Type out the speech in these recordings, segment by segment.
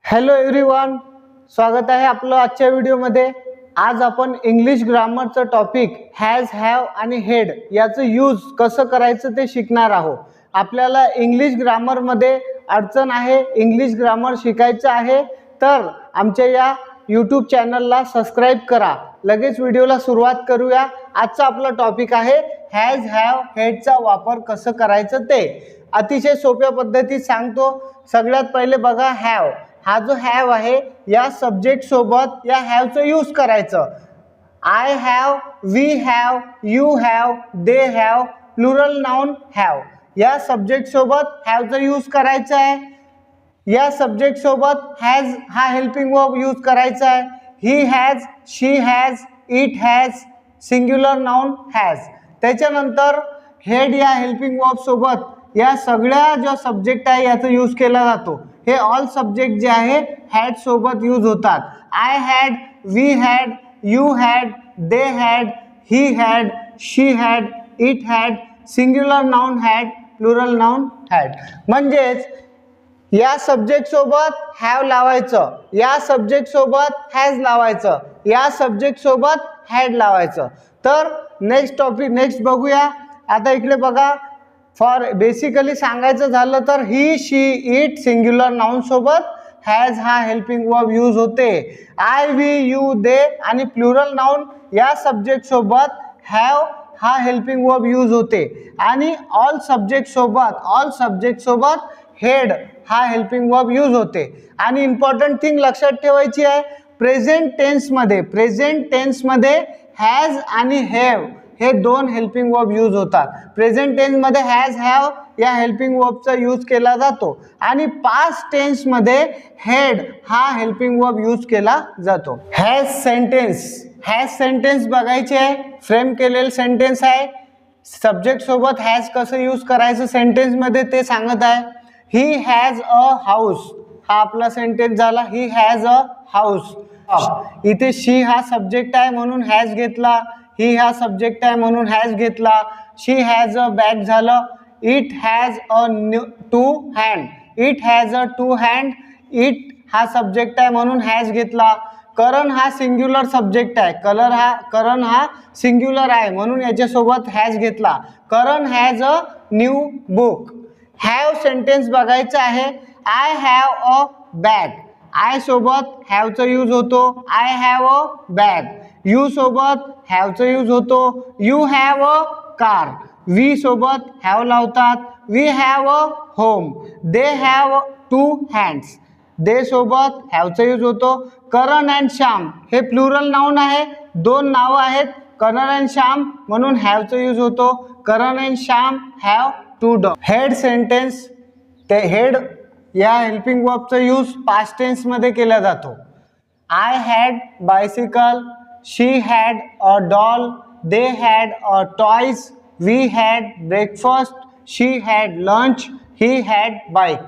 Hello everyone, स्वागत आहे आपलं आजच्या व्हिडिओमध्ये। आज आपण इंग्लिश ग्रामरचं टॉपिक हॅज, हॅव आणि हेड याचं यूज कसं करायचं ते शिकणार आहोत। आपल्याला इंग्लिश ग्रामरमध्ये अडचण आहे, इंग्लिश ग्रामर शिकायचं आहे तर आमच्या या यूट्यूब चॅनलला सबस्क्राईब करा। लगेच व्हिडिओला सुरुवात करूया। आजचा आपला टॉपिक आहे हॅज, हॅव, हेडचा वापर कसं करायचं ते। अतिशय सोप्या पद्धतीत सांगतो। सगळ्यात पहिले बघा हॅव, हा जो हॅव आहे या सब्जेक्ट सोबत या हॅवचं यूज करायचं। I have, we have, you have, they have, plural noun have या सब्जेक्ट सोबत हॅवचं यूज करायचं आहे। या सब्जेक्ट सोबत हॅज हा हेल्पिंग वर्ब यूज करायचा आहे। He has, she has, it has, singular noun has. त्याच्यानंतर हेड या हेल्पिंग वर्ब सोबत या सगळ्या जो सब्जेक्ट आहे याचा यूज केला जातो। हे ऑल सब्जेक्ट जे आहे हॅड सोबत यूज होतात। I had, we had, you had, they had, he had, she had, it had, singular noun had, plural noun had. म्हणजेच या सब्जेक्ट सोबत हॅव लावायचं, या सब्जेक्ट सोबत हॅज लावायचं, या सब्जेक्ट सोबत हॅड लावायचं। तर नेक्स्ट बघूया। आता इकडे बघा, फॉर बेसिकली सांगायचं झालं तर ही, शी, इट सिंग्युलर नाउन सोबत हॅज हा हेल्पिंग वर्ब यूज होते। आय, वी, यू, दे आणि प्लुरल नाउन या सब्जेक्ट सोबत हॅव हा हेल्पिंग वर्ब यूज होते। आणि ऑल सब्जेक्ट सोबत हेड हा हेल्पिंग वर्ब यूज होते। आणि इम्पॉर्टंट थिंग लक्षात ठेवायची आहे, प्रेझेंट टेन्समध्ये हॅज आणि हॅव हे दोन हेल्पिंग वर्ब यूज होतात। प्रेझेंट टेन्समध्ये हॅज, हॅव या हेल्पिंग वर्बचा यूज केला जातो आणि पास्ट टेन्समध्ये हेड हा हेल्पिंग वर्ब यूज केला जातो। हॅज सेंटेन्स बघायचे आहे। फ्रेम केलेलं सेंटेन्स आहे। सब्जेक्ट सोबत हॅज कसं यूज करायचं सेंटेन्समध्ये ते सांगत आहे। ही हॅज अ हाऊस हा आपला सेंटेन्स झाला। He has a house. इथे शी हा सब्जेक्ट आहे म्हणून हॅज घेतला, ही हा सब्जेक्ट आहे म्हणून हॅज घेतला। शी हॅज अ बॅग झालं। It has a two hand, it हा सब्जेक्ट आहे म्हणून हॅज घेतला। करण हा सिंग्युलर सब्जेक्ट आहे, करण हा सिंग्युलर आहे म्हणून याच्यासोबत हॅज घेतला। Karan has a new book. Have sentence बघायचं आहे। I have a bag, I सोबत हॅवचा यूज होतो। I have a bag. You सोबत हॅवचा यूज होतो। You have a car. We सोबत हॅव लावतात। We have a home. They have two hands, they सोबत हॅवचा यूज होतो। करण अँड श्याम हे प्लुरल नाउन आहे, दोन नावं आहेत करण अँड श्याम म्हणून हॅवचा यूज होतो। Karan and Shyam have two dog. Had sentence, ते हेड या हेल्पिंग वर्बचा यूज पास्ट टेन्समध्ये केला जातो। I had bicycle, she had a doll, they had a toys, we had breakfast, she had lunch, he had bike.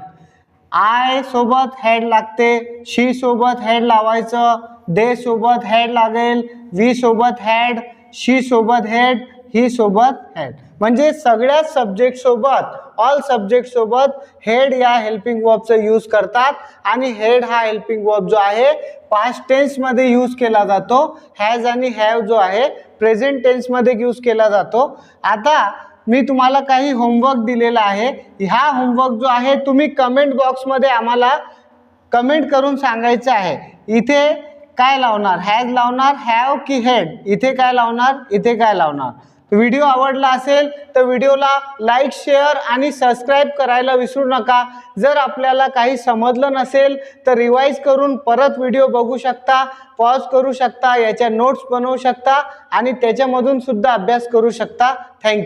I सोबत had लागते, she सोबत had लावायचं, दे सोबत हॅड लागेल, वी सोबत हॅड, शी सोबत हॅड, ही सोबत हॅड। म्हणजे सगळ्या सब्जेक्ट सोबत ऑल सब्जेक्ट सोबत हेड या हेल्पिंग वर्बचा यूज करतात आणि हेड हा हेल्पिंग वर्ब जो आहे पास्ट टेन्समध्ये यूज केला जातो। हॅज आणि हॅव जो आहे प्रेझेंट टेन्समध्ये यूज केला जातो। आता मी तुम्हाला काही होमवर्क दिलेला आहे। हा होमवर्क जो आहे तुम्ही कमेंट बॉक्समध्ये आम्हाला कमेंट करून सांगायचं आहे। इथे काय लावणार, हॅज लावणार, हॅव की हेड, इथे काय लावणार, इथे काय लावणार। व्हिडिओ आवडला असेल तर व्हिडिओला लाईक, शेअर आणि सबस्क्राईब करायला विसरू नका। जर आपल्याला काही समजलं नसेल तर रिवाइज करून परत व्हिडिओ बघू शकता, पॉज करू शकता, याच्या नोट्स बनवू शकता आणि त्याच्यामधून सुद्धा अभ्यास करू शकता। थँक्यू।